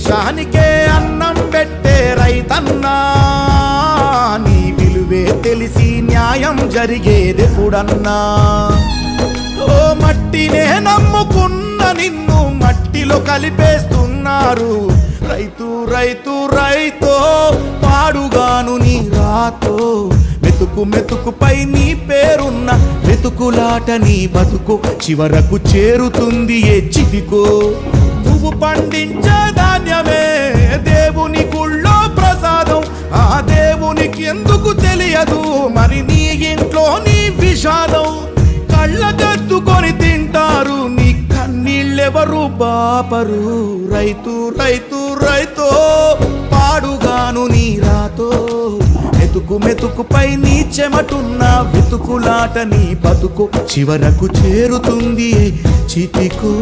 దేశానికే అన్నం పెట్టే రైతన్నా, నీ విలువే తెలిసి న్యాయం జరిగేదెప్పుడన్నా? ఓ మట్టినే నమ్ముకున్న నిన్ను మట్టిలో కలిపేస్తున్నారు. రైతు రైతు రైతో పాడుగాను నీ రాతో, మెతుకు మెతుకుపై నీ పేరున్న వెతుకులాట నీ బతుకు చివరకు చేరుతుంది ఏ చితికో. నువ్వు పండించే ధాన్యమే దేవుని గుళ్ళో ప్రసాదం, ఆ దేవునికి ఎందుకు తెలియదు మరి నీ ఇంట్లో నీ విషాదం? కళ్ళగద్దుకొని తింటారు నీ కన్నీళ్ళెవరు బాపరు. రైతు రైతు రైతో పాడుగాను నీ రాతో, మెతుకు మెతుకుపై నీ చెమటున్న వెతుకులాట నీ బతుకు చివరకు చేరుతుంది చితికు.